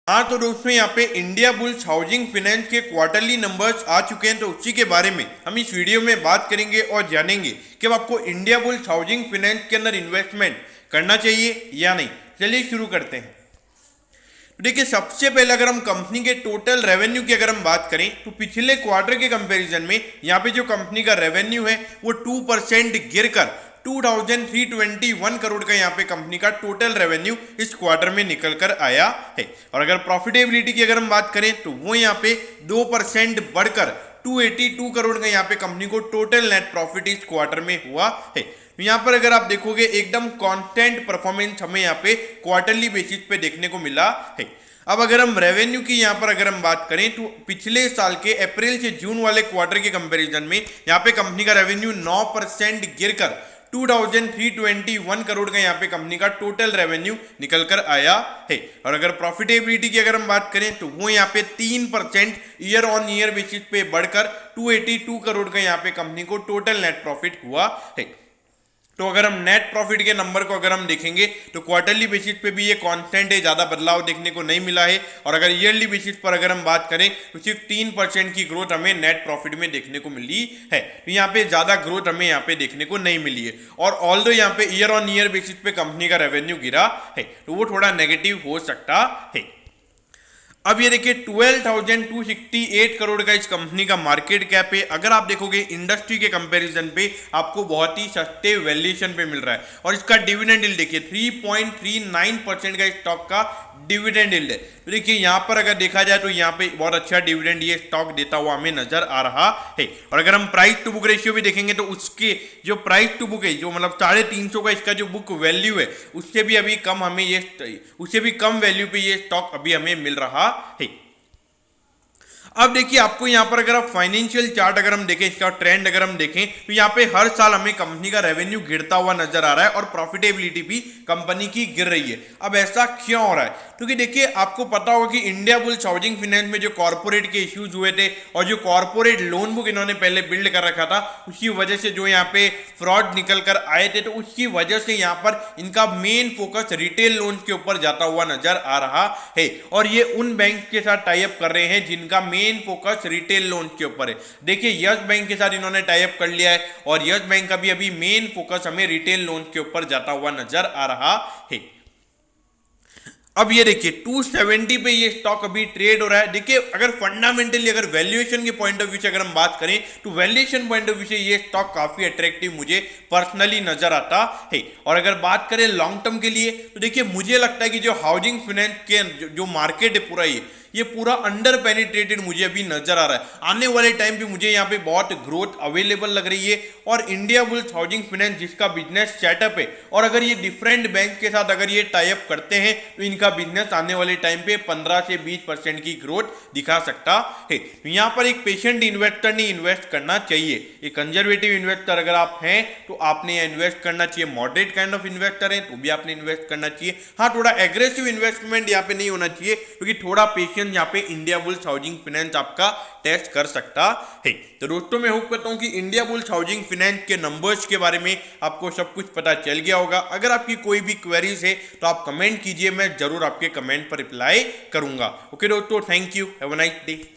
हाँ तो दोस्तों यहाँ पे इंडिया बुल्स हाउसिंग फाइनेंस के क्वार्टरली नंबर्स आ चुके हैं, तो उसी के बारे में हम इस वीडियो में बात करेंगे और जानेंगे कि अब आपको इंडिया बुल्स हाउसिंग फाइनेंस के अंदर इन्वेस्टमेंट करना चाहिए या नहीं। चलिए शुरू करते हैं। तो देखिए, सबसे पहले अगर हम कंपनी के टोटल रेवेन्यू की अगर हम बात करें तो पिछले क्वार्टर के कंपैरिजन में यहाँ पे जो कंपनी का रेवेन्यू है वो 2% गिरकर 2321 करोड़ का यहाँ पे कंपनी का टोटल रेवेन्यू इस क्वार्टर में निकल कर आया है। और अगर प्रॉफिटेबिलिटी की अगर हम बात करें तो वो यहाँ पे 2% बढ़कर 282 करोड़ का यहाँ पे कंपनी को टोटल नेट प्रॉफिट इस क्वार्टर में हुआ है। तो यहाँ पर अगर आप देखोगे एकदम कांस्टेंट परफॉर्मेंस हमें यहाँ पे क्वार्टरली बेसिस पे देखने को मिला है। अब अगर हम रेवेन्यू की यहाँ पर अगर हम बात करें तो पिछले साल के अप्रैल से जून वाले क्वार्टर के कंपैरिजन में यहाँ पे कंपनी का रेवेन्यू 9% गिरकर 2321 करोड़ का यहाँ पे कंपनी का टोटल रेवेन्यू निकल कर आया है। और अगर प्रॉफिटेबिलिटी की अगर हम बात करें तो वो यहाँ पे 3% ईयर ऑन ईयर बेसिस पे बढ़कर 282 करोड़ का यहाँ पे कंपनी को टोटल नेट प्रॉफिट हुआ है। तो अगर हम नेट प्रॉफिट के नंबर को अगर हम देखेंगे तो क्वार्टरली बेसिस पे भी ये कांस्टेंट है, ज़्यादा बदलाव देखने को नहीं मिला है। और अगर ईयरली बेसिस पर अगर हम बात करें तो सिर्फ 3% की ग्रोथ हमें नेट प्रॉफिट में देखने को मिली है। तो यहाँ पे ज़्यादा ग्रोथ हमें यहाँ पे देखने को नहीं मिली है। और ऑल्दो यहाँ पे ईयर ऑन ईयर बेसिस पे कंपनी का रेवेन्यू गिरा है तो वो थोड़ा नेगेटिव हो सकता है। अब ये देखिए 12,268 करोड़ का इस कंपनी का मार्केट कैप है। अगर आप देखोगे इंडस्ट्री के कंपैरिजन पे आपको बहुत ही सस्ते वैल्यूएशन पे मिल रहा है। और इसका डिविडेंड यील्ड देखिए 3.39% का स्टॉक का डिविडेंड यील्ड है। तो देखिए यहाँ पर अगर देखा जाए तो यहाँ पे बहुत अच्छा डिविडेंड ये स्टॉक देता हुआ हमें नजर आ रहा है। और अगर हम प्राइस टू बुक रेशियो भी देखेंगे तो उसके जो प्राइस टू बुक है, जो मतलब 350 का इसका जो बुक वैल्यू है, उससे भी अभी कम हमें उससे भी कम वैल्यू पे ये स्टॉक अभी हमें मिल रहा है। अब देखिए आपको यहाँ पर अगर आप फाइनेंशियल चार्ट अगर हम देखें, इसका ट्रेंड अगर हम देखें तो यहाँ पे हर साल हमें कंपनी का रेवेन्यू गिरता हुआ नजर आ रहा है और प्रॉफिटेबिलिटी भी कंपनी की गिर रही है। अब ऐसा क्यों हो रहा है? क्योंकि देखिए आपको पता होगा कि इंडिया बुल्स हाउसिंग फाइनेंस में जो कॉर्पोरेट के इश्यूज हुए थे और जो कॉर्पोरेट लोन बुक इन्होंने पहले बिल्ड कर रखा था, उसकी वजह से जो यहाँ पे फ्रॉड निकल कर आए थे, तो उसकी वजह से यहाँ पर इनका मेन फोकस रिटेल लोन के ऊपर जाता हुआ नजर आ रहा है। और ये उन बैंक के साथ टाई अप कर रहे हैं जिनका मेन फोकस रिटेल लोन के ऊपर है। देखिए यस बैंक के साथ इन्होंने टाई अप कर लिया है और यस बैंक का भी अभी मेन फोकस हमें रिटेल लोन के ऊपर जाता हुआ नजर आ रहा है। अब ये देखिए 270 पे ये स्टॉक अभी ट्रेड हो रहा है। देखिए अगर फंडामेंटली अगर वैल्यूएशन के पॉइंट ऑफ व्यू से अगर हम बात करें तो वैल्यूएशन पॉइंट ऑफ व्यू से ये स्टॉक काफी अट्रैक्टिव मुझे पर्सनली नजर आता है। और अगर बात करें लॉन्ग टर्म के लिए तो देखिए मुझे लगता है कि जो हाउसिंग फाइनेंस के जो मार्केट है पूरा ये पूरा अंडर पेनिट्रेटेड मुझे अभी नजर आ रहा है। आने वाले टाइम पे मुझे यहाँ पे बहुत ग्रोथ अवेलेबल लग रही है। और इंडिया बुल्स हाउसिंग फाइनेंस जिसका बिजनेस सेटअप है, और अगर ये डिफरेंट बैंक के साथ अगर ये टाई अप करते हैं तो इनका बिजनेस आने वाले टाइम पे 15 से 20% की ग्रोथ दिखा सकता है। तो यहाँ पर एक पेशेंट इन्वेस्टर ने इन्वेस्ट करना चाहिए। एक कंजर्वेटिव इन्वेस्टर अगर आप हैं तो आपने इन्वेस्ट करना चाहिए। मॉडरेट काइंड ऑफ इन्वेस्टर हैं तो भी आपने इन्वेस्ट करना चाहिए। हाँ, थोड़ा एग्रेसिव इन्वेस्टमेंट यहाँ पे नहीं होना चाहिए क्योंकि थोड़ा पेशेंस यहाँ पे इंडिया बुल्स हाउसिंग फाइनेंस आपका टेस्ट कर सकता है। तो दोस्तों मैं होप करता हूं कि इंडिया बुल्स हाउसिंग फाइनेंस के नंबर्स के बारे में आपको सब कुछ पता चल गया होगा। अगर आपकी कोई भी क्वेरीज है तो आप कमेंट कीजिए, मैं जरूर आपके कमेंट पर रिप्लाई करूंगा। ओके दोस्तों, thank you, have a nice day.